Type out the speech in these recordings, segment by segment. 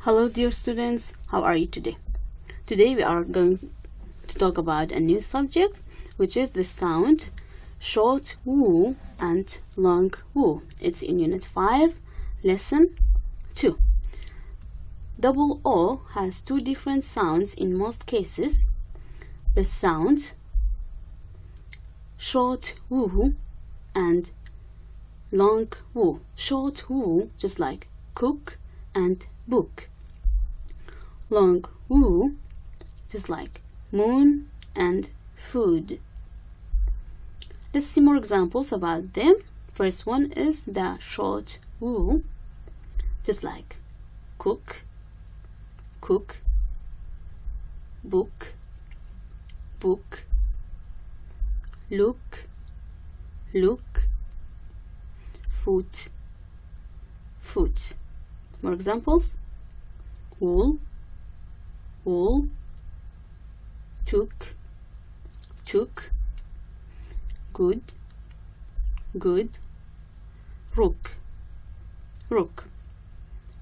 Hello dear students, how are you today? Today we are going to talk about a new subject, which is the sound short woo and long woo. It's in Unit 5, Lesson 2. Double O has two different sounds in most cases. The sound short woo and long woo. Short woo, just like cook and book. Long woo, just like moon and food. Let's see more examples about them. First one is the short woo, just like cook, cook, book, book, look, look, foot, foot. More examples: wool, wool, took, took, good, good, rook, rook.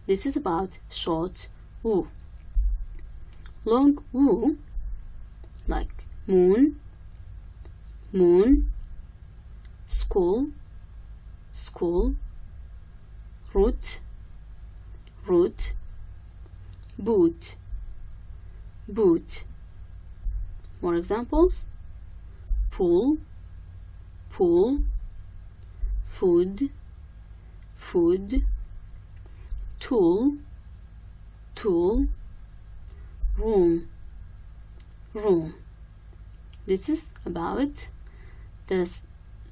This is about short woo. Long woo, like moon, moon, school, school, root, root, boot, boot. More examples: pool, pool, food, food, tool, tool, room, room. This is about the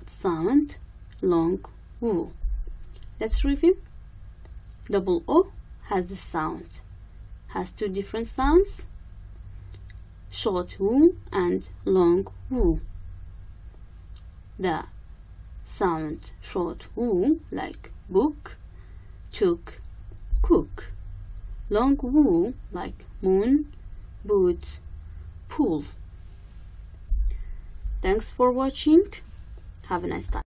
sound long woo. Let's review. Double O has the sound, has two different sounds: short woo and long woo. The sound short woo, like book, took, cook. Long woo, like moon, boot, pool. Thanks for watching. Have a nice time.